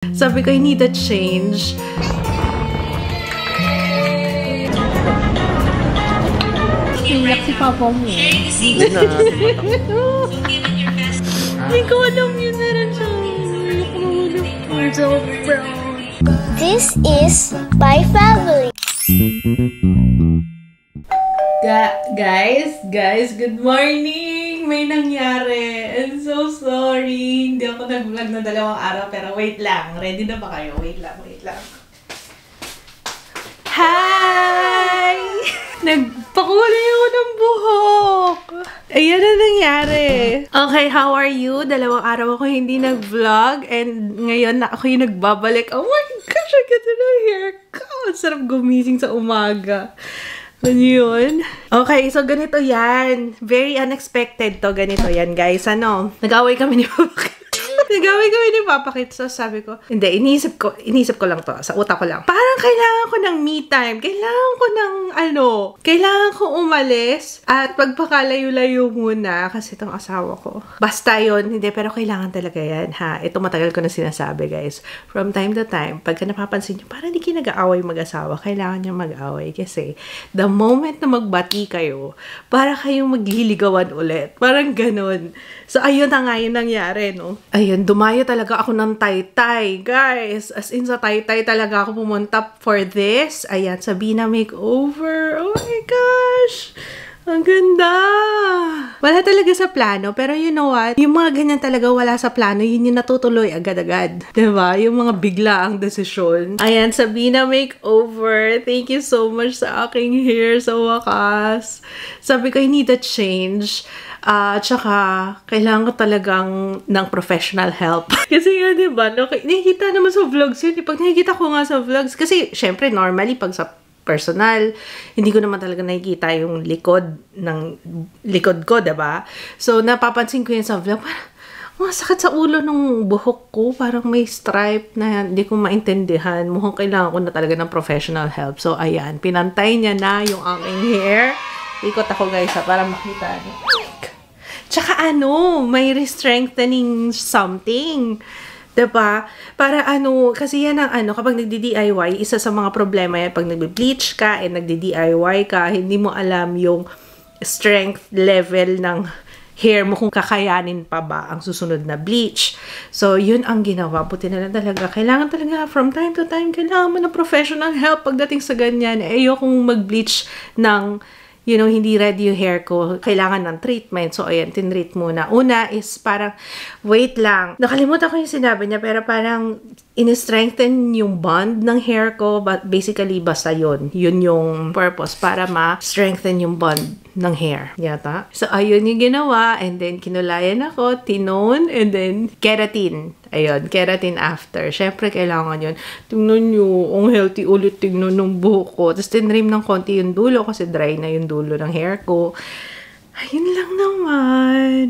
Sabi ko, I need a change. Iyak si Papa mo. Hindi ko alam yun na rin siya. I'm so proud. This is my family. Guys, good morning! May nangyari. I'm so sorry. Hindi ako nag-vlog na 2 araw, pero wait lang. Ready na ba kayo? Wait lang. Hi! Nagpakulay ako ng buhok. Ayan na nangyari. Okay, how are you? 2 araw ako hindi nag-vlog and ngayon na ako yung nagbabalik. Oh my gosh, ang ganda ng hair ko. Sarap gumising sa umaga. Ano yun? Okay, so ganito yan. Very unexpected to. Ganito yan, guys. Ano? Nag-away kami ni Papa. So sabi ko, hindi, inisip ko lang to. Sa utak ko lang. Parang kailangan ko ng me time. Kailangan ko umalis at magpakalayo-layo muna kasi itong asawa ko. Basta yun. Hindi, pero kailangan talaga yan, ha? Ito matagal ko na sinasabi, guys. From time to time, pagka napapansin nyo, parang hindi kayo nag-aaway mag-asawa. Kailangan nyo mag-aaway kasi the moment na magbati kayo, para kayong magliligawan ulit. Parang ganun. So, ayun na nga yung nangyari, no? Ayun, dumayo talaga ako ng Taytay, guys. As in, sa Taytay talaga ako pumunta for this. Ayan, Sabina Makeover. Oh my gosh! Ang ganda! Wala talaga sa plano, pero you know what? Yung mga ganyan talaga wala sa plano, yun yung natutuloy agad-agad. Diba? Yung mga biglaang desisyon. Ayan, Sabina Makeover. Thank you so much sa aking hair sa wakas. Sabi ko, I need a change. Tsaka, kailangan ko talagang ng professional help. Kasi nga, diba, nakikita naman sa vlogs yun. Pag nakikita ko nga sa vlogs, kasi, syempre, normally, pag sa personal, hindi ko naman talaga nakikita yung likod ko, diba? So, napapansin ko yun sa vlog, parang, sakit sa ulo ng buhok ko. Parang may stripe na hindi ko maintindihan. Mukhang kailangan ko na talaga ng professional help. So, ayan, pinantay niya na yung aking hair. Ikot ako, guys, para makita niyo. Tsaka may re-strengthening something. Diba? Para kasi yan ang kapag nagdi-DIY, isa sa mga problema yan, pag nagbe-bleach ka and nagdi-DIY ka, hindi mo alam yung strength level ng hair mo kung kakayanin pa ba ang susunod na bleach. So, yun ang ginawa. Buti na lang talaga. Kailangan talaga, from time to time, kailangan mo ng professional help pagdating sa ganyan. Ayokong mag-bleach ng hindi ready yung hair ko. Kailangan ng treatment. So, ayan, tinreat muna. Una is parang, wait lang. Nakalimutan ko yung sinabi niya, pero parang in-strengthen yung bond ng hair ko. But basically, basta yun. Yun yung purpose para ma-strengthen yung bond ng hair. Yata. So, ayun yung ginawa. And then, kinulayan ako, tinone, and then, keratin. Ayun, keratin after. Syempre, kailangan yun. Tingnan nyo, ang healthy ulit tingnan ng buhok ko. Tapos, tinrim ng konti yung dulo kasi dry na yung dulo ng hair ko. Ayun lang naman.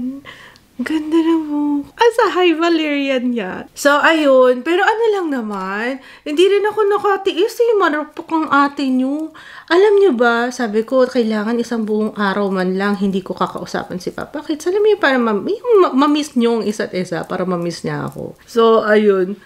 Ganda na mo. Sa high Valerian yan. So, ayun. Pero lang naman. Hindi rin ako nakatiis marupok ang ate nyo. Alam nyo ba, sabi ko, kailangan isang buong araw man lang hindi ko kakausapan si Papa Kits. Alam mo para ma-miss nyo ang isa't isa, para ma-miss niya ako. So, ayun.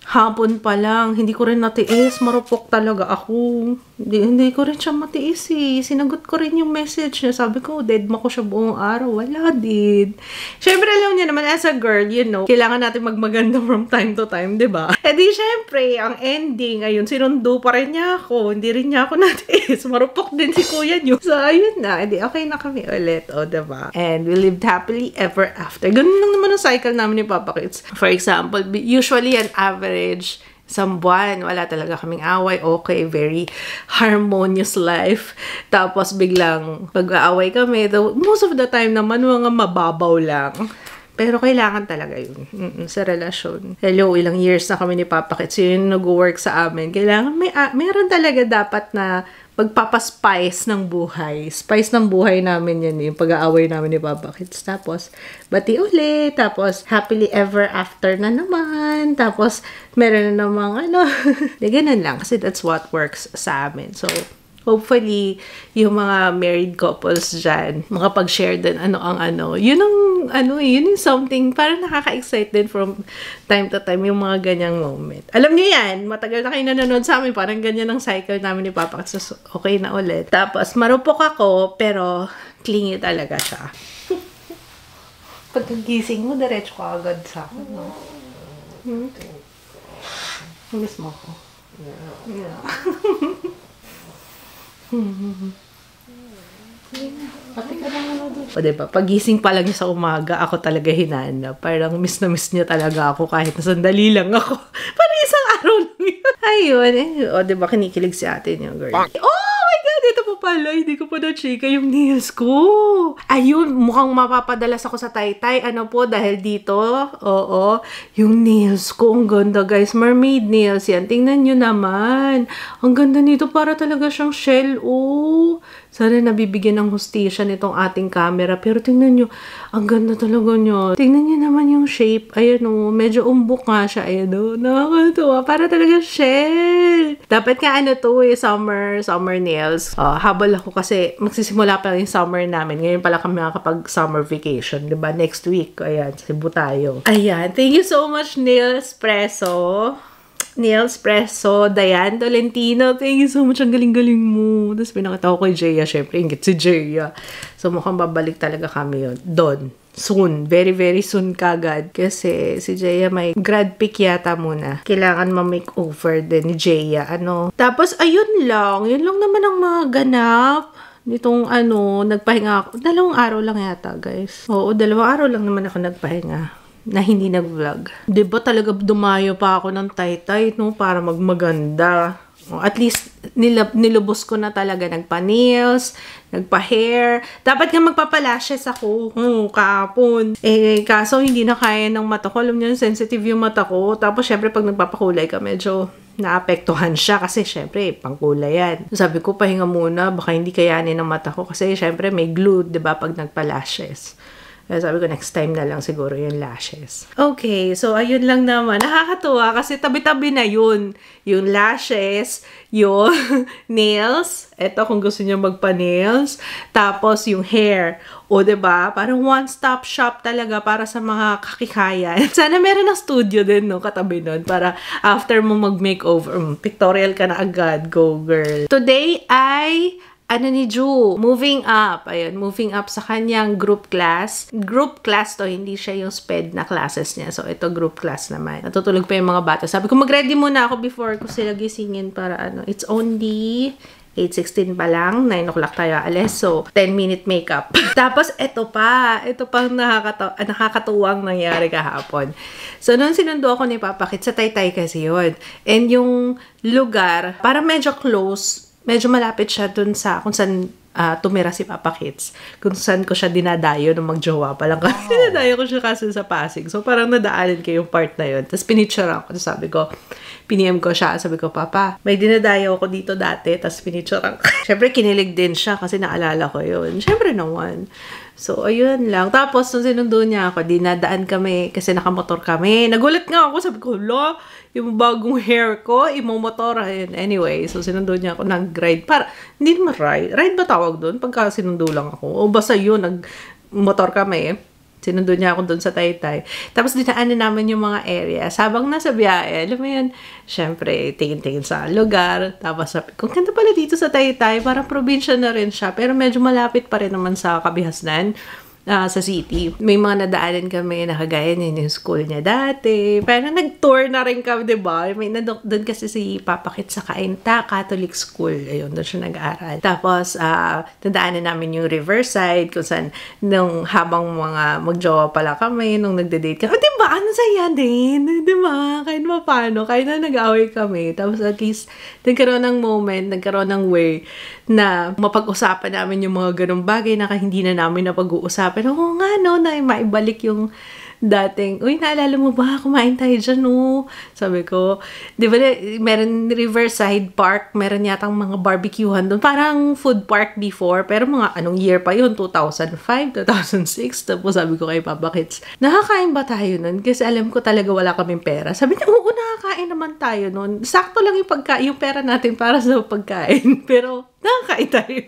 Hapon pa lang, hindi ko rin natiis. Marupok talaga ako. Hindi ko rin siya matiis Sinagot ko rin yung message niya. Sabi ko, dead ma ko siya buong araw. Wala din. Syempre, alam niya naman, as a girl, kailangan natin magmaganda from time to time, diba? E di, syempre, ang ending, ayun, sinundo pa rin niya ako. Hindi rin niya ako natiis. Marupok din si kuya niyo. So, ayun na. E di, okay na kami ulit. O, diba? And we lived happily ever after. Ganun lang naman ang cycle namin ni Papa Kits. For example, usually an average isang buwan, wala talaga kaming away. Okay, very harmonious life. Tapos biglang pag-aaway kami. Most of the time naman, mga mababaw lang. Pero kailangan talaga yun sa relasyon. Hello, ilang years na kami ni Papa Kits. Yun nag-work sa amin. Kailangan, meron talaga dapat na magpapaspice ng buhay. Spice ng buhay namin yan, yung pag-aaway namin ni Papa Kits. Tapos, bati ulit. Tapos, happily ever after na naman. Tapos, meron na namang ganun lang. Kasi that's what works sa amin. So, hopefully, yung mga married couples dyan, makapag-share din yun yung something, parang nakaka-excite din from time to time, yung mga ganyang moment. Alam niyo yan, matagal na kayo nanonood sa amin, parang ganyan ang cycle namin ni Papa, so okay na ulit. Tapos, marupok ako, pero clingy talaga siya. Pagkagising mo, diretso ka agad sa akin, no? Miss mo ko. Yeah. Pati ka lang doon. O diba, pagising pa lang niya sa umaga, ako talaga hinanap. Parang miss na miss niya talaga ako kahit na sandali lang ako. Parang isang araw lang yun. Ayun. O diba, kinikilig si ate niya, girl. Oh my God! Ito pa pala. Hindi ko pa na-chika yung nails ko. Ayun, mukhang mapapadalas ako sa taytay. Ano po, dahil dito, oo, yung nails ko, ang ganda guys. Mermaid nails yan. Tingnan nyo naman. Ang ganda nito, para talaga siyang shell. Oh, sana nabibigyan ng hustisya nitong ating camera. Pero tingnan nyo, ang ganda talaga nyo. Tingnan nyo naman yung shape. Ayan o, medyo umbok nga siya. Ayan o, nakakatuwa. Para talaga shell. Dapat nga summer nails. Habol ako kasi magsisimula pa yung summer namin. Ngayon pala kami makakapag-summer vacation. Diba? Next week. Ayan, Cebu tayo. Ayan, thank you so much, Nailspresso, Diane Tolentino. Thank you so much. Ang galing-galing mo. Tapos pinakita ko kay Jaya. Siyempre, ingit si Jaya. So, mukhang babalik talaga kami yun. Doon. Soon. Very, very soon kagad. Kasi si Jaya may grad pick yata muna. Kailangan ma-makeover din ni Jaya. Tapos, ayun lang. Yun lang naman ang mga ganap. Nitong nagpahinga ako. 2 araw lang yata, guys. Oo, 2 araw lang naman ako nagpahinga. Na hindi nag-vlog. Diba talaga dumayo pa ako ng taytay, no? Para magmaganda. At least, nilubos ko na talaga. Nagpa-nails, nagpa-hair. Dapat nga magpapalashes ako. Kahapon. Kaso hindi na kaya ng mata ko. Alam niyo, sensitive yung mata ko. Tapos, syempre, pag nagpapakulay ka, medyo naapektuhan siya. Kasi, syempre, pangkulay yan. Sabi ko, pahinga muna. Baka hindi kayanin ng mata ko. Kasi, syempre, may glue, diba, pag nagpa-lashes. Kaya sabi ko, next time na lang siguro yung lashes. Okay, so ayun lang naman. Nakakatuwa kasi tabi-tabi na yun. Yung lashes, yung nails. Eto kung gusto niyo magpa-nails. Tapos yung hair. O diba? Parang one-stop shop talaga para sa mga kakikayan. Sana meron ng studio din, no? Katabi nun. Para after mo mag-makeover, pictorial ka na agad. Go, girl. Today ay ni Ju, moving up. Ayun, moving up sa kanyang group class. Group class to, hindi siya yung SPED na classes niya. So, ito group class naman. Natutulog pa yung mga bata. Sabi ko, mag-ready muna ako before ko sila gisingin para It's only 8:16 pa lang. 9 o'clock tayo alis. So, 10-minute makeup. Tapos, ito pang nakakatuwang nangyari kahapon. So, noon sinundo ako ni Papa Kit sa Taytay kasi yun. And yung lugar, parang medyo close. Medyo malapit siya dun sa kung saan tumira si Papa Kits. Kung saan ko siya dinadayo nung magjowa pa lang. Dinadayo ko siya kasi sa Pasig. So, parang nadaanan ko yung part na yun. Tapos, pinicturean ko. Sabi ko, piniem ko siya. Sabi ko, Papa, may dinadayo ako dito dati. Tapos, pinicturean ko. Siyempre, kinilig din siya kasi naalala ko yun. Siyempre naman. So, ayun lang. Tapos, nung sinundo niya ako, dinadaan kami kasi nakamotor kami. Nagulat nga ako. Sabi ko, lo, yung bagong hair ko, imomotor. Anyway, so sinundo niya ako, nag-ride. Hindi naman ride. Ride ba tawag doon? Pagka sinundo lang ako. O basta yun, nag-motor kami. Sinundo niya ako doon sa Taytay. Tapos dinaanan namin yung mga area. Habang nasa biyahe, alam mo yun, syempre, tingin-tingin sa lugar. Tapos sabi ko, ganda pala dito sa Taytay. Parang probinsya na rin siya. Pero medyo malapit pa rin naman sa Kabihasnan. Sa city. May mga nadaanan kami na kagaya niya yung school niya dati. Pero nag-tour na rin kami, diba? May doon kasi si Papa Kit sa Cainta Catholic School. Ayun, doon siya nag-aaral. Tapos, nadaanan namin yung Riverside kung saan nung habang mga magjowa pala kami, nung nagde-date kami. Diba? Ano saya din? Diba? Kahit paano. Kahit na nag-away kami. Tapos at least, nagkaroon ng moment, nagkaroon ng way na mapag-usapan namin yung mga ganong bagay na hindi na namin napag-uusapan. Pero nga, no, na maibalik yung dating, uy, naalala mo ba? Kumain tayo dyan, no? Sabi ko, di ba, meron Riverside Park, meron yatang mga barbecuehan doon. Parang food park before, pero mga anong year pa yun? 2005, 2006. Tapos sabi ko kay Papa Kits, nakakain ba tayo nun? Kasi alam ko talaga wala kaming pera. Sabi niya, oo, nakakain naman tayo nun. Sakto lang yung pera natin para sa pagkain. Pero Nakakain tayo.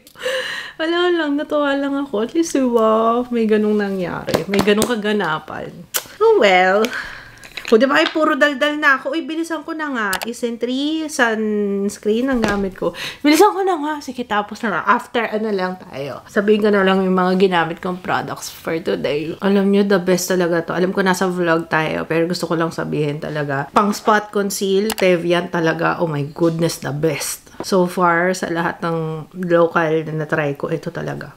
Wala lang, natuwa lang ako. At least, wow, may ganung nangyari. May ganung kaganapan. Oh, well. Kung di ba ay puro daldal na ako, bilisan ko na nga. Isentry sunscreen ang gamit ko. Bilisan ko na nga. Sige, tapos na lang. After, lang tayo. Sabihin ko na lang yung mga ginamit kong products for today. Alam nyo, the best talaga to. Alam ko nasa vlog tayo, pero gusto ko lang sabihin talaga. Pang spot conceal, Tevian talaga. Oh my goodness, the best. So far, sa lahat ng local na natry ko, ito talaga.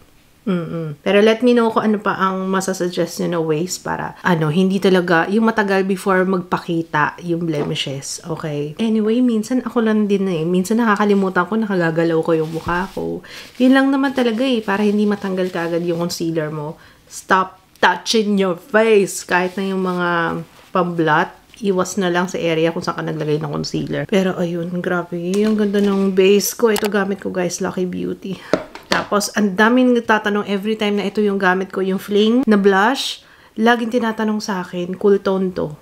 Pero let me know kung ano pa ang masasuggest nyo na ways para, hindi talaga, yung matagal before magpakita yung blemishes, okay? Anyway, minsan ako lang din minsan nakakalimutan ko, nakagagalaw ko yung mukha ko. Yun lang naman talaga para hindi matanggal kaagad yung concealer mo. Stop touching your face! Kahit na yung mga pamblot, iwas na lang sa area kung saan ka naglagay ng concealer. Pero ayun, grabe. Ang ganda ng base ko. Ito gamit ko guys, Lucky Beauty. Tapos, ang daming nagtatanong every time na ito yung gamit ko, yung Fling na blush. Laging tinatanong sa akin, cool tone to.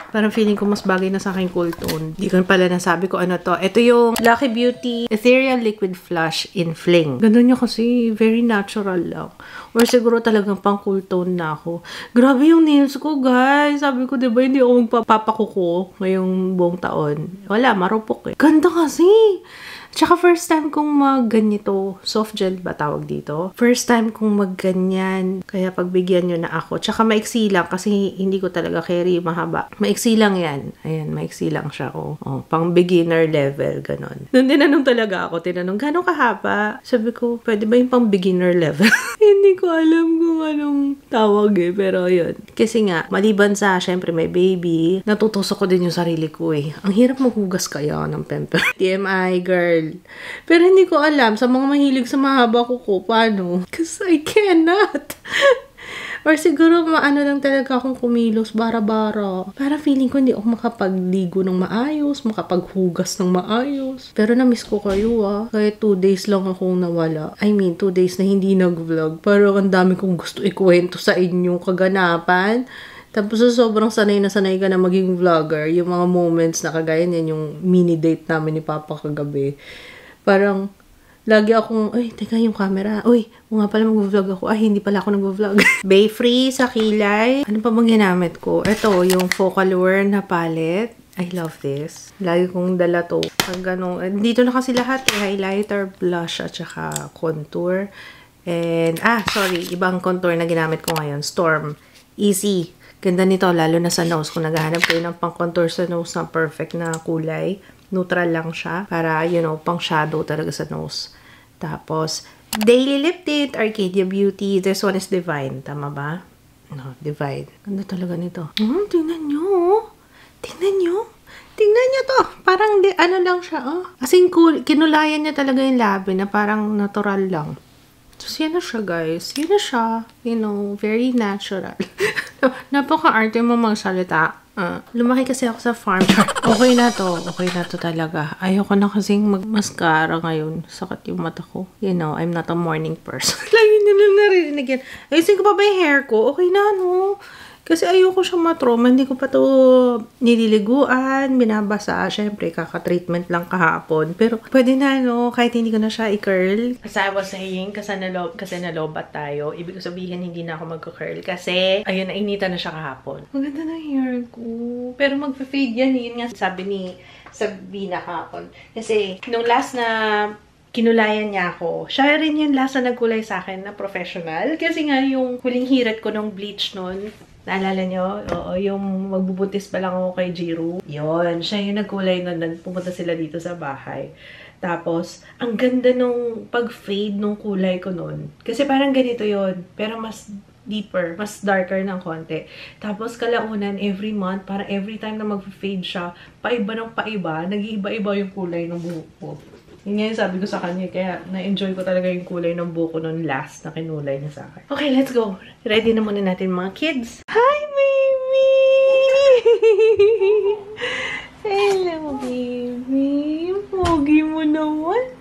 Parang feeling ko mas bagay na sa akin cool tone. Di ko pala nasabi ko ano to. Ito yung Lucky Beauty Ethereal Liquid Flush in Fling. Ganun niya kasi, very natural lang. Or siguro talagang pang cool tone na ako. Grabe yung nails ko, guys. Sabi ko, diba, hindi ako magpapakuko ngayong buong taon. Wala, marupok Ganda kasi. Tsaka first time kong magganito, soft gel ba tawag dito? First time kong magganyan, kaya pagbigyan nyo na ako. Tsaka maiksi lang kasi hindi ko talaga carry mahaba. Maiksi lang yan. Ayan, maiksi lang siya. Pang beginner level, ganon. Nung tinanong talaga ako, gano'ng kahaba? Sabi ko, pwede ba yung pang beginner level? Hindi ko alam kung anong tawag pero yun. Kasi nga, maliban sa, syempre may baby, natutusok ko din yung sarili ko Ang hirap maghugas kaya ng pemper. TMI, girl. Pero hindi ko alam, sa mga mahilig sa mahaba kuko, paano? Because I cannot. Or siguro, lang talaga akong kumilos, bara-bara. Para feeling ko hindi ako makapagligo ng maayos, makapaghugas ng maayos. Pero na-miss ko kayo Kahit 2 days lang akong nawala. I mean, 2 days na hindi nag-vlog. Parang ang dami kong gusto ikwento sa inyong kaganapan. Tapos sobrang sanay na sanay ka na maging vlogger. Yung mga moments na kagaya niyan, yung mini date namin ni Papa kagabi. Parang, lagi akong, teka yung camera. Nga pala mag-vlog ako. Hindi pala ako nag-vlog. Bay Free sa kilay. Ano pa bang ginamit ko? Ito, yung Focalure na palette. I love this. Lagi kong dala to. Pag ganun. Dito na kasi lahat highlighter, blush, at saka contour. And, sorry. Ibang contour na ginamit ko ngayon. Storm. Easy. Ganda nito, lalo na sa nose. Kung naghahanap kayo ng pang-contour sa nose na perfect na kulay, neutral lang siya. Para, pang shadow talaga sa nose. Tapos, Daily Lip Tint, Arcadia Beauty. This one is Divine. Tama ba? No, Divine. Ganda talaga nito. Tingnan nyo. Tingnan nyo. Tingnan nyo to. Parang, lang siya, As in, cool. Kinulayan niya talaga yung labi na parang natural lang. So, yan na siya, guys. Yan na siya. Very natural. Napaka-arte mo magsalita. Lumaki kasi ako sa farm. Okay na to. Okay na to talaga. Ayoko na kasing mag-mascara ngayon. Sakit yung mata ko. I'm not a morning person. Lagi nyo lang narinig yan. Ayusin ko pa ba yung hair ko? Okay na, no? Kasi ayoko siyang matroma. Hindi ko pa to nililiguan, binabasa. Siyempre, kaka-treatment lang kahapon. Pero pwede na, kahit hindi ko na siya i-curl. As I was saying, kasi nalobat tayo. Ibig sabihin, hindi na ako mag-curl. Kasi, ayun, nainitan na siya kahapon. Maganda na hair ko. Pero mag-fade yan. Yun nga sabi ni Sabina kahapon. Kasi, nung last na kinulayan niya ako. Siya rin yung last na nagkulay sa akin na professional. Kasi nga, yung huling hirat ko ng bleach nun, naalala nyo? Oo, yung magbubuntis pa lang ako kay Jiru. Yun, siya yung nagkulay nun. Pumunta sila dito sa bahay. Tapos, ang ganda nung pag-fade nung kulay ko nun. Kasi parang ganito yon, pero mas deeper, mas darker ng konti. Tapos, kalaunan, every month, para every time na mag-fade siya, paiba ng paiba, nag-iiba-iba yung kulay ng buhok ko. Yun nga yung sabi ko sa kanya, kaya na-enjoy ko talaga yung kulay ng buhok ko nung last na kinulay niya sa akin. Okay, let's go. Ready na muna natin mga kids. Hi, baby! Hello, baby. Pogi mo naman.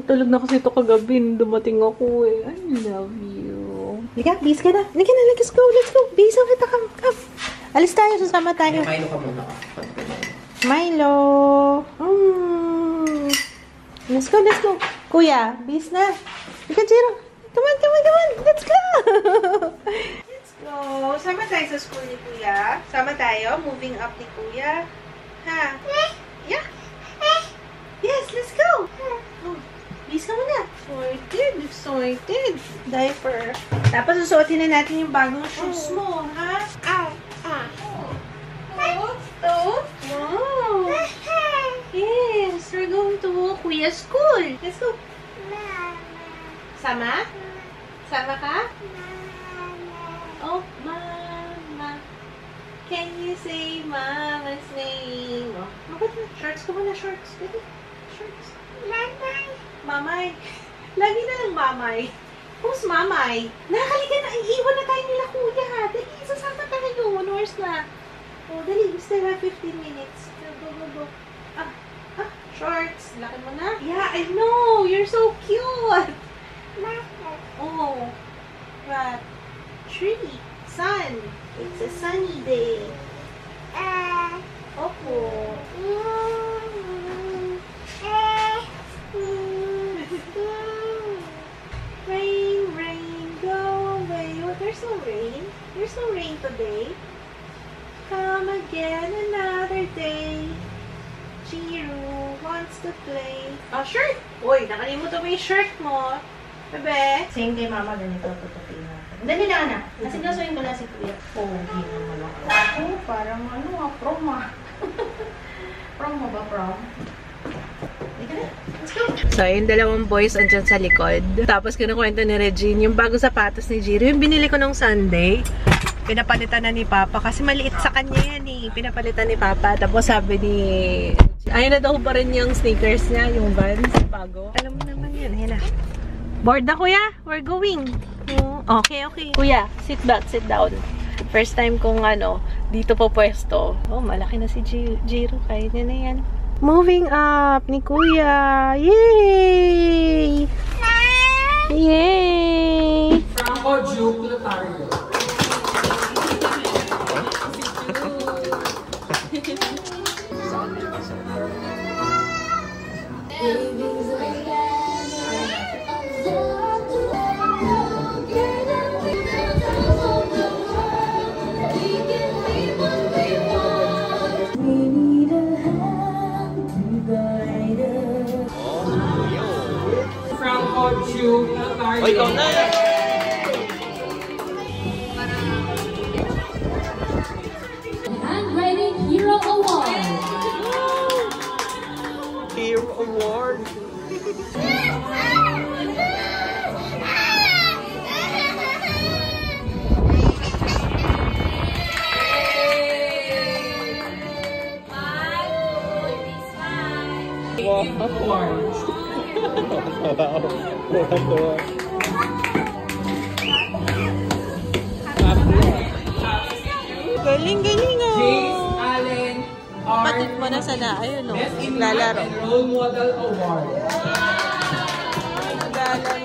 Tulog na kasi ito kagabi. Dumating ako I love you. Liga, bis ka na. Liga na, let's go, let's go. Bisa kita, come. Alis tayo, sasama tayo. Milo ka muna. Milo. Let's go, let's go. Kuya, bis na. Ika, Jiro. Come on, come on, come on. Let's go. Let's go. Sama tayo sa school ni Kuya. Sama tayo. Moving up ni Kuya. Ha? Yeah. Yes, let's go. Oh, bis ka muna. Sorted. Diaper. Tapos susuotin na natin yung bagong shoes mo, ha? Oh, wow. Yes, we're going to Kuya's school. Let's go. Sama? Sama ka? Oh, Mama. Can you say Mama's name? Oh, bakit na? Shorts ka muna, shorts. Dali. Shorts. Mamay. Lagi na lang mamay. Who's mamay? Nakakaliga na. Iiwan na tayo nila Kuya. Dali, sasama tayo. 1 hours na. Oh, dali. We still have 15 minutes. Go. Shorts. Laki mo na. Yeah, I know. You're so cute. Oh. What? Tree. Sun. It's a sunny day. Opo. Rain, go away. Oh, there's no rain. There's no rain today. Come again another day. Jiro wants to play. Oh, shirt! Uy, nakalimutan mo yung shirt mo. Bebe. Same kay Mama, ganito tutupiin natin. Dali lang, anak. Kasi gasuin ko na si Kuya. Pogi naman ako. Ako, parang prom Prom mo ba, prom? Let's go. So, yung dalawang boys andyan sa likod. Tapos, kinukwento ni Regine, yung bago sapatos ni Jiro, yung binili ko nung Sunday, pinapalitan na ni Papa. Kasi maliit sa kanya yan eh. Pinapalitan ni Papa. Tapos sabi ni... Ayun na daw pa rin yung sneakers niya, yung Vans, bago. Alam mo naman yun. Ayun na. Bored na, Kuya. We're going. Okay. Kuya, sit back, sit down. First time kong dito po pwesto. Oh, malaki na si Jiro. Kaya niya na yan. Moving up ni Kuya. Yay! Yay! Franco Juke Lotario. Franco Juke Lotario. Ikaw na! Handwriting Hero Award. Hero Award! Galing oh! James Allen R. Patit mo na sana. Ayun o. Best in Lalaro. and Role Model Award. Lalaro.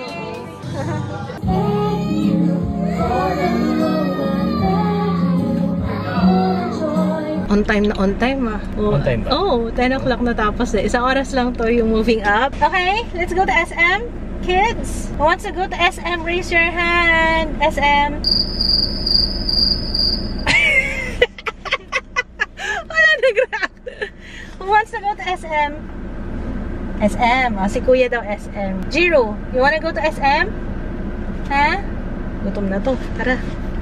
On time na on time ah. On time ba? Oh, 10 o'clock na tapos eh. Isang oras lang to yung moving up. Okay, let's go to SM. Kids, who wants to go to SM? Raise your hand. SM. Wala nag-react. Who wants to go to SM? SM. Oh, si Kuya daw SM. Jiro, you wanna go to SM? Ha? Gutom na to. Tara.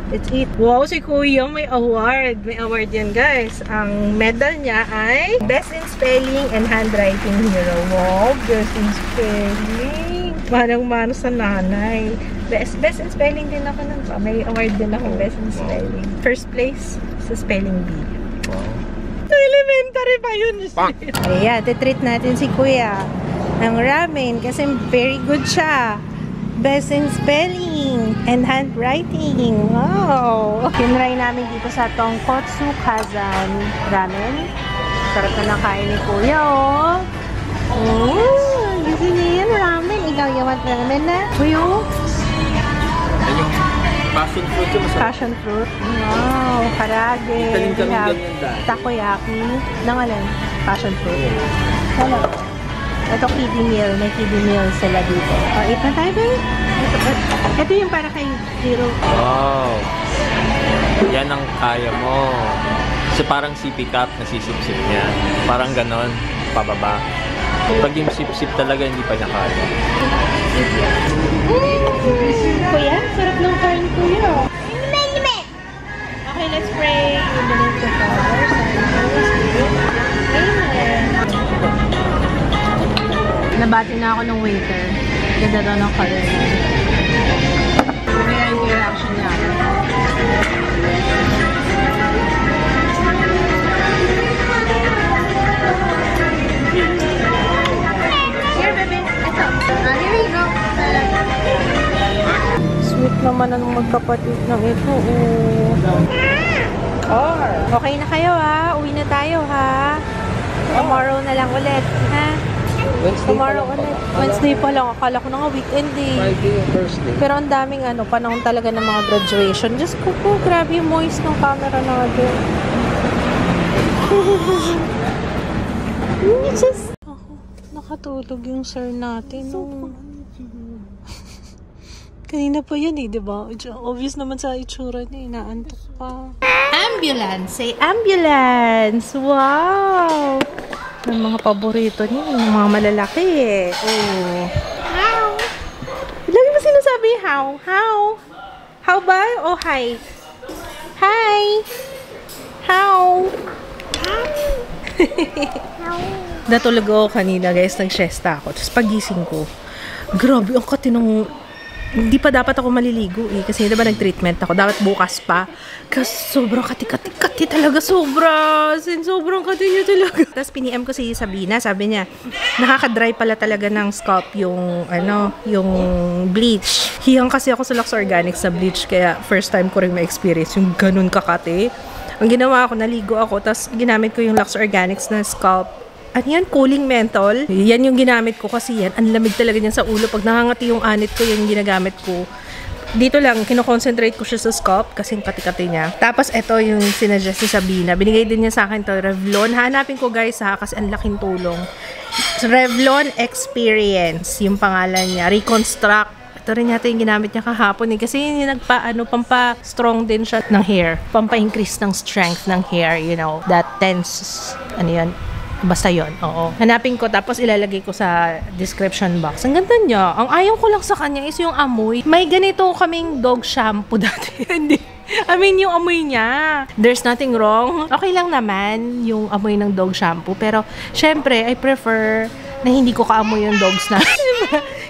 Let's eat. Wow, si Kuya may award. May award yan, guys. Ang medal niya ay Best in Spelling and Handwriting Hero. Wow, Best in Spelling. Manang-mano sa nanay. Best in Spelling din ako nun pa. May award din ako Best in Spelling. First place sa Spelling Bee. Wow. Elementary pa yun. Ayan, titreat natin si Kuya ng ramen kasi very good siya. Best in Spelling and Handwriting. Wow! Tinry namin dito sa Tonkotsu Kazan Ramen. Sarap na nakain ni Kuya, oh. Oh, gusto niya yan, ramen. Ikaw yung ramen na. Kuya, Yung passion fruit yung masarap. passion fruit. Wow, karage. Italim kami We have ganyan dahil. takoyaki. Nangalan, passion fruit. Hello. Ito kiddie meal. May kiddie meal sila dito. O, eat na tayo ba? Ito yung para kay Zero. Wow. Yan ang kaya mo. Kasi parang sipi cup, nasisip-sip niya. Parang ganon, pababa. Pag yung sip-sip talaga, hindi pa niya kaya. Kuya, sarap ng corn, kuya. Okay, let's pray. In the name of the Father, Son, and Holy Spirit. Amen. Nabati na ako ng waiter. Ganda daw ng color na. Kaya yung reaction niya. Here, baby. Ito. Here you go. Sweet naman ang magkapatid ng ito. Okay na kayo ha. Uwi na tayo ha. Tomorrow na lang ulit. Ha? Tomorrow ulit. Wednesday pa lang. Akala ko na nga weekend eh. Friday o Thursday. Pero ang daming panahon talaga ng mga graduation. Just ko po, grabe yung moist ng camera natin. Just nakatulog yung sir natin. Kanina pa yan eh, diba? Obvious naman sa itsura niya, inaantok pa. Ambulance! Say ambulance! Wow! Yung mga paborito niya, yung mga malalaki eh. Oh. How? Lagi mo sinasabi how? How? How ba? O hi? Hi! How? Natulog ako kanina guys, nag-siesta ako. Tapos pagising ko, grabe ang katinong. Hindi pa dapat ako maliligo eh. Kasi diba nag-treatment ako. Dapat bukas pa. Kasi sobrang kati talaga. Sobrang kati niya talaga. Tapos piniem ko si Sabina. Sabi niya, nakaka-dry pala talaga ng scalp yung, yung bleach. Hiyang kasi ako sa Lux Organics sa bleach. Kaya first time ko rin ma-experience yung ganun kakati. Ang ginawa ko, naligo ako. Tapos ginamit ko yung Lux Organics na scalp. Ano yan? Cooling menthol. Yan yung ginamit ko kasi yan. Ang lamig talaga niyan sa ulo. Pag nakangati yung anit ko, yung ginagamit ko. Dito lang, kinoconcentrate ko siya sa scalp kasi yung kati-kati niya. Tapos ito yung sinuggest ni Sabina. Binigay din niya sa akin to Revlon. Hanapin ko guys ha, kasi ang laking tulong. Revlon Experience, yung pangalan niya. Reconstruct. Ito rin yata yung ginamit niya kahapon eh. Kasi yung pampa-strong din siya ng hair. Pampa-increase ng strength ng hair, you know. That tense, yan. Basta yon, oo. Hanapin ko, tapos ilalagay ko sa description box. Ang ganda niya. Ang ayaw ko lang sa kanya is yung amoy. May ganito kaming dog shampoo dati. Hindi. I mean, yung amoy niya. There's nothing wrong. Okay lang naman yung amoy ng dog shampoo. Pero, syempre, I prefer na hindi ko kaamoy yung dogs na.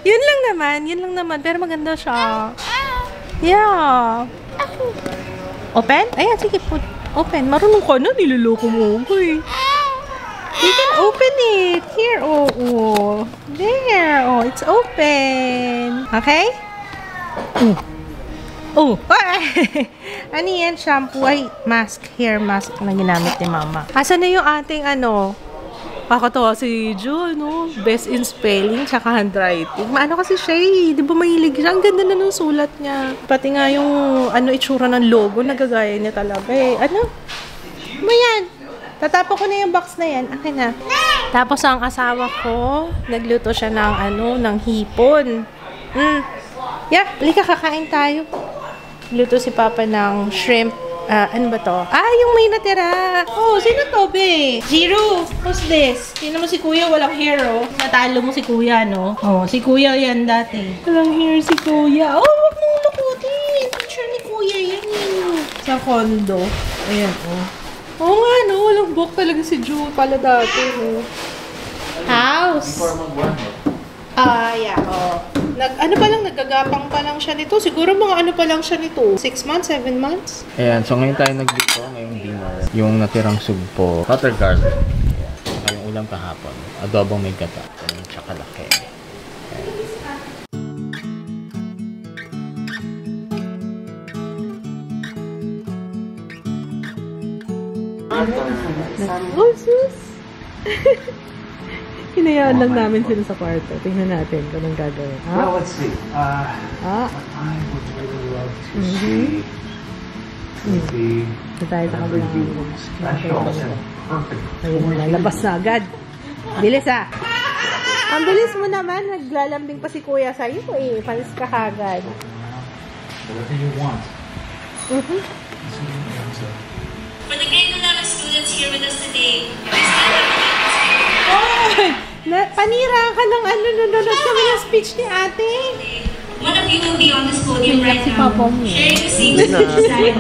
Yun lang naman. Pero maganda siya. Yeah. Open? Ayan, sige, open. Marunong ka na, niloloko mo ko eh. You can open it. Here, oh. There, it's open. Okay? Ano yan? Shampoo, mask. Hair mask na ginamit ni Mama. Asan na yung ating kakatawa si Jo, best in spelling, tsaka handwriting. Maano kasi siya eh. Di ba mahilig siya? Ang ganda na ng sulat niya. Pati nga yung itsura ng logo, nagagaya niya talaga eh. Ano yan? Tatapon ko na yung box na yan. Akin na. Tapos ang asawa ko, nagluto siya ng hipon. Yeah, halika kakain tayo. Luto si Papa ng shrimp. Ano ba to? Yung may natira. Oh, sino to, be? Zero. Who's this? Sino mo si Kuya? Walang hair, oh. Natalo mo si Kuya, no? Oh, si Kuya yan dati. Walang hair si Kuya. Oh, wag mong lukutin. Picture ni Kuya yan. Sa condo. Ayan, oh. Oo nga, no? Walang book talaga si Jewel pala dati, no? House! Yeah, nagagapang pa lang siya nito. Siguro mga pa lang siya nito. 6 months, 7 months? Ayan, so ngayon tayo nagluto, ngayong dinner. Yung natirang sugpo, butter garlic. Yung ulam kahapon. Adobong may gata. Yung tsaka laki. Oh, sus! Hinayaan lang namin sila sa kwarto. Tingnan natin kung anong gagawin. Well, let's see. I would really love to see Ito tayo sa kabilang. special and perfect. Ayun, lalabas na agad. Bilis Ang bilis mo naman, naglalambing pa si Kuya sa'yo eh. Palis ka kagad. Whatever you want. For the grade 11 students here with us today, Panira ka ng nanonood kami ng speech ni ate. one of you will be on this podium right now, sharing the same style.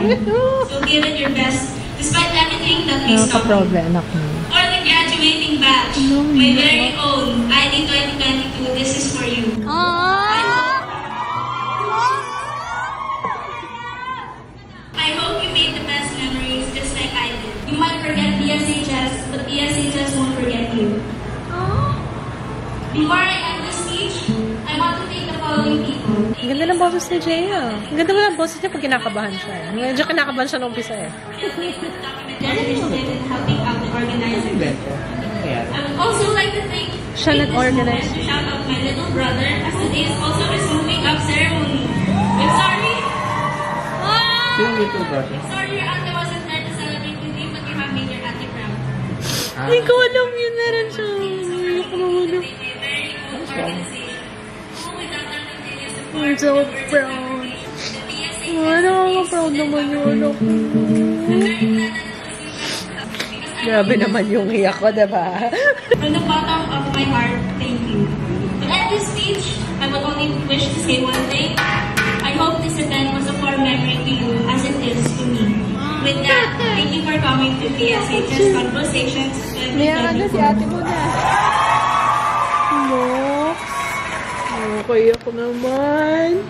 So give it your best, despite everything that may stop you. For the graduating batch, my very own ID 2022, this is for you. I hope you made the best memories just like I did. You might forget PSHS, but PSHS won't forget you. Before I end this speech, I want to thank the following people. Ang ganda ng boses ni Jaya. Ang ganda ng boses niya pag kinakabahan siya. Medyo kinakabahan siya nung umpisa eh. Initiative in helping out the organizers. I would also like to thank Siya nag-organize. to shout out my little brother as today is also his moving up ceremony. I'm sorry. Sorry your ate wasn't there to celebrate with you, but you have made your ate proud. Hindi ko alam yun na rin siya. Ayoko naman na. I'm so proud. Nakaka-proud naman yung anak ko. Grabe naman yung iyak ko, diba? From the bottom of my heart, thank you. To end this speech, I would only wish to say one thing. I hope this event was a fond memory to you as it is to me. With that, thank you for coming to PSH's Conversations. Mayakan na si ate mo na. Mox. Okay ako naman.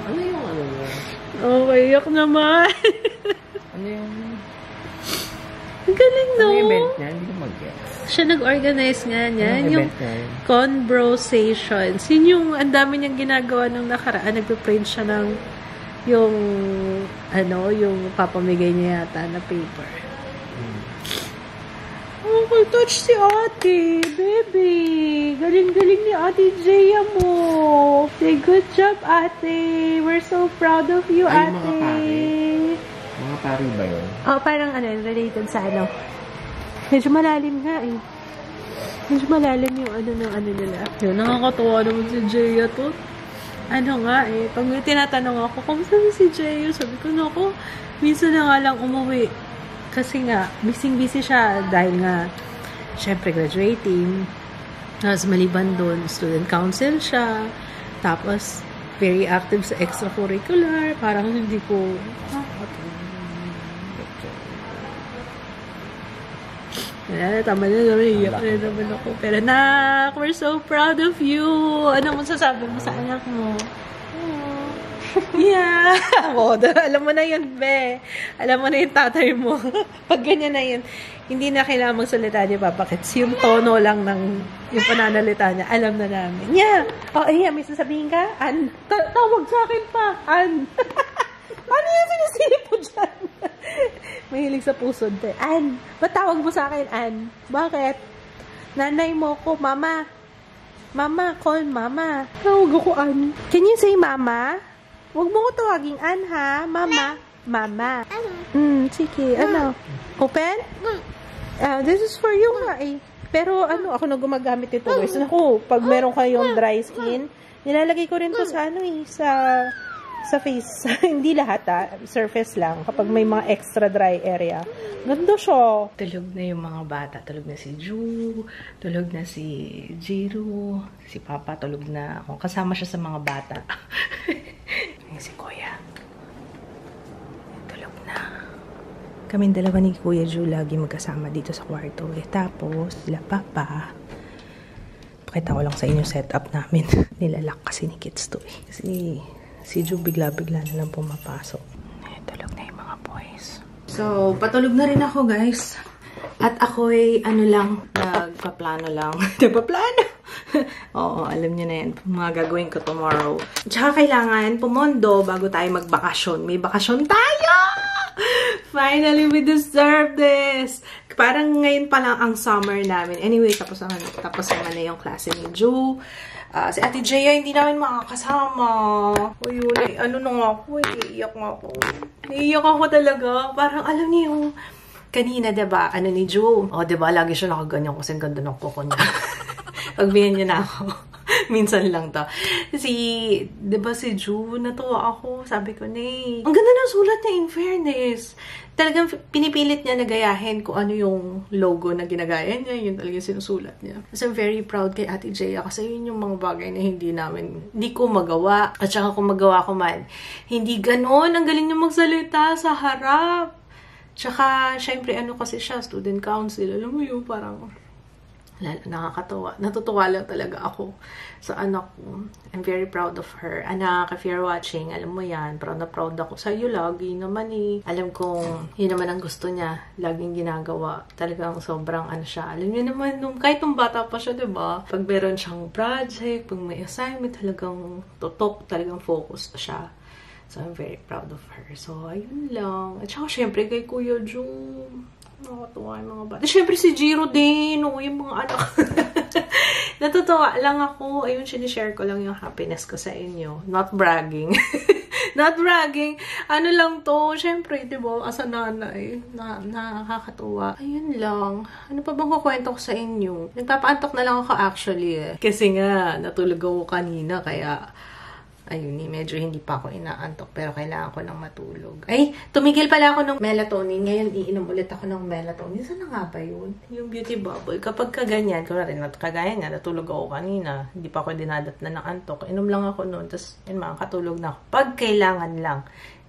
Ano yung ano mo? Okay ako naman. Ano yung... Ang galing, no? Ano yung event niya? Hindi ko mag-get. Siya nag-organize nga niyan. Anong Yung event niya yun? Conversations. Yun yung ang dami niyang ginagawa nung nakaraan. Nagpe-print siya ng yung yung papamigay niya yata na paper. Okay, touch si ate. Baby. Galing-galing ni ate Jaya mo. Say, good job, ate. We're so proud of you, Ay, ate. mga pare. Mga pare ba yun? Oh, parang related sa Medyo malalim nga eh. Medyo malalim yung ng nila. Yun, nakakatawa naman si Jaya to. Pag may tinatanong ako, kamusta na si Jaya? Sabi ko, naku, minsan na nga lang umuwi. Kasi nga, busy siya dahil nga, syempre graduating. Tapos maliban doon, student council siya. Tapos, very active sa extracurricular. Parang hindi ko, tama na naman, iyak na naman ako. Pero we're so proud of you. Ano mo sasabi mo sa anak mo? Yeah. Alam mo na yun, be. Alam mo na yung tatay mo. Pag ganyan na yun, hindi na kailangan magsalita ni Papa Kits. Yung tono lang ng yung pananalita niya, alam na namin. Yeah. May sasabihin ka? Ann. Tawag sa akin pa. Ann. Paano yung sinisili po dyan? Mahilig sa puso. Ann. Ba't tawag mo sa akin, Ann? Bakit? Nanay mo ko, Mama. Mama, call Mama. Tawag ako, Ann. Can you say Mama? Huwag mo ko tawaging Ann, ha? Mama. Mama. Sige. Open? This is for you, nga eh. Pero ako na gumagamit ito, guys. Naku, pag meron kayong dry skin, nilalagay ko rin to sa sa face. Hindi lahat, surface lang. Kapag may mga extra dry area. Ganda siya. Tulog na yung mga bata. Tulog na si Ju. Tulog na si Jiro. Si Papa tulog na. Kasama siya sa mga bata. Si Kuya. Tulog na. Kaming dalawa ni Kuya Ju lagi magkasama dito sa kwarto. Tapos, sila Papa. Pakita ko lang sa inyo setup namin. Nilalak kasi ni Kids to eh. Kasi si Ju bigla-bigla na lang pumapasok. Tulog na yung mga boys. So, patulog na rin ako, guys. At ako'y, nagpaplano lang. Nagpaplano? Oo, alam niyo na yan. Mga gagawin ko tomorrow. Tsaka kailangan pumondo bago tayo magbakasyon. May bakasyon tayo! Finally, we deserve this! Parang ngayon pa lang ang summer namin. Anyway, tapos naman na yung klase ni Ju. Si Ate Jaya, hindi namin makakasama. Uy, iiyak nga ako. Iiyak ako talaga. Parang, alam niyo yung kanina, diba, ni Ju? Diba, lagi siya nakaganyan kasi ang ganda ng kuko niya. Pagbigyan niyo na ako. Minsan lang to. Diba si Ju, natuwa ako. Sabi ko, Nay, ang ganda ng sulat niya, in fairness. Talagang pinipilit niya na gayahin kung ano yung logo na ginagaya niya. Yun talaga yung sinusulat niya. So, I'm very proud kay Ate Jaya kasi yun yung mga bagay na hindi ko magawa. At saka kung magawa ko man, hindi ganon. Ang galing niya magsalita sa harap. Tsaka, syempre, kasi siya, student council. Alam mo yun, parang nakakatawa. Natutuwa lang talaga ako sa anak ko. I'm very proud of her. Anak, if you're watching, alam mo yan, proud na proud ako sa iyo lagi naman eh. Alam kong yun naman ang gusto niya. Laging ginagawa. Talagang sobrang siya. Alam niyo naman, kahit nung bata pa siya, diba? Pag meron siyang project, pag may assignment, talagang tutok, talagang focused siya. So, I'm very proud of her. So, ayun lang. At saka, syempre, kay Kuya Ju, nakatuwa yung mga bata. Siyempre si Jiro din, yung mga anak. Natutuwa lang ako. Ayun, sinishare ko lang yung happiness ko sa inyo. Not bragging. Not bragging. Ano lang to, siyempre, diba, as a nanay, nakakatuwa. Ayun lang. Ano pa bang kukwento ko sa inyo? Nagpapaantok na lang ako actually eh. Kasi nga, natulog ako kanina, kaya ayun, medyo hindi pa ako inaantok pero kailangan ko ng matulog. Ay, tumigil pala ako ng melatonin. Ngayon, iinom ulit ako ng melatonin. Saan na nga ba yun? Yung beauty bubble. Kapag kaganyan, kagaya nga, natulog ako kanina. Hindi pa ako dinadat na ng antok. Inom lang ako noon. Tapos, yun makakatulog na ako. Pag kailangan lang.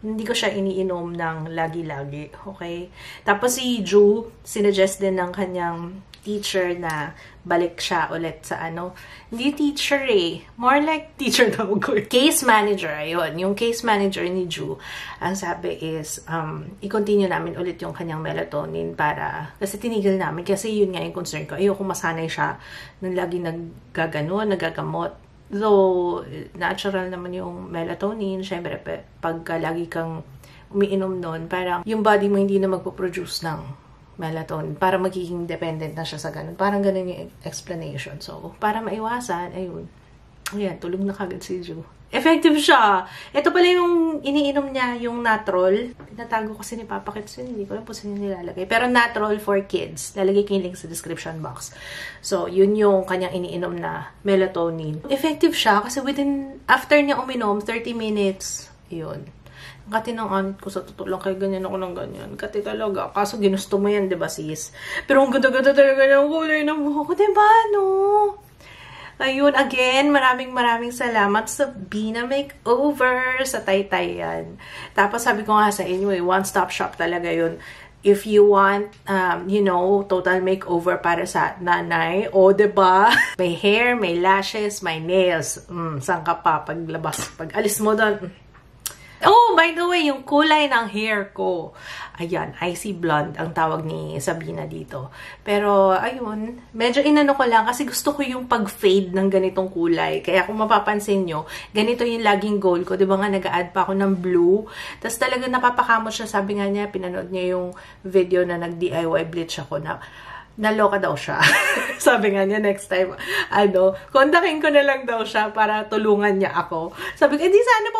Hindi ko siya iniinom ng lagi-lagi. Okay? Tapos si Ju, sinuggest din ng kanyang teacher na balik siya ulit sa hindi teacher eh. More like teacher na ko. Case manager, ayun. Yung case manager ni Ju, ang sabi is, i-continue namin ulit yung kanyang melatonin kasi tinigil namin. Kasi yun nga yung concern ko. Ayoko masanay siya nung lagi nagagamot. Though, natural naman yung melatonin. Siyempre, pagka lagi kang umiinom nun, parang yung body mo hindi na magpo-produce ng melatonin para magiging dependent na siya sa ganun. Parang ganun yung explanation. So, para maiwasan, ayun. Ayan, tulog na kagad si Ju. Effective siya. Ito pala yung iniinom niya, yung Natrol. Tinatago kasi ni Papa Kits yun. Hindi ko lang po sino nilalagay. Pero Natrol for kids. Lalagay ko yung link sa description box. So, yun yung kanyang iniinom na melatonin. Effective siya kasi after niya uminom, 30 minutes, yun. Kati ng anit ko sa totoo lang, kaya ganyan ako ng ganyan. Kati talaga. Kaso ginusto mo yan, diba sis? Pero ang ganda-ganda talaga ng kulay ng buhok ko, diba, no? Ayun, again, maraming salamat sa Bina Makeover, sa Taytay yan. Tapos sabi ko nga sa inyo, one-stop shop talaga yun. If you want, total makeover para sa nanay, diba? May hair, may lashes, may nails. Saan ka pa paglabas? Pag alis mo doon, oh, by the way, yung kulay ng hair ko. Ayan, icy blonde ang tawag ni Sabina dito. Pero, ayun, medyo inano ko lang kasi gusto ko yung pag-fade ng ganitong kulay. Kaya kung mapapansin nyo, ganito yung laging goal ko. Diba nga, nag-a-add pa ako ng blue. Tapos talaga napapakamot siya. Sabi nga niya, pinanood niya yung video na nag-DIY bleach ako na naloka daw siya. Sabi nga niya, next time, kontakin ko na lang daw siya para tulungan niya ako. Sabi ko, di sana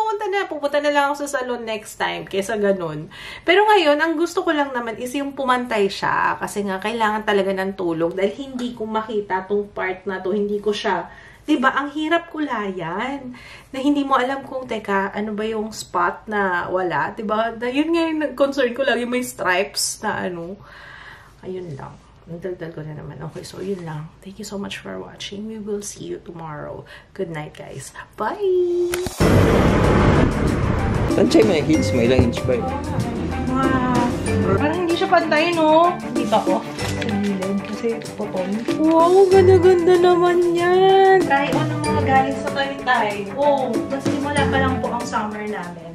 pupunta na lang ako sa salon next time, kaysa ganun. Pero ngayon, ang gusto ko lang naman is yung pumantay siya, kasi nga, kailangan talaga ng tulog, dahil hindi ko makita tong part na to, hindi ko siya, diba, ang hirap kulayan, na hindi mo alam kung, teka, ano ba yung spot na wala, diba, yun nga yung concern ko lagi, may stripes na ayun lang. Nagdagdag ko na naman. Okay, so yun lang. Thank you so much for watching. We will see you tomorrow. Good night, guys. Bye! Tansay mo yung hints. May ilang hints ba yun? Wow! Parang hindi siya pantay, no? Hindi pa ko. Sa gilid. Kasi popon. Wow! Ganda-ganda naman yan! Try on ng mga galing sa Taytay. Oh! Mas simula pa lang po ang summer namin.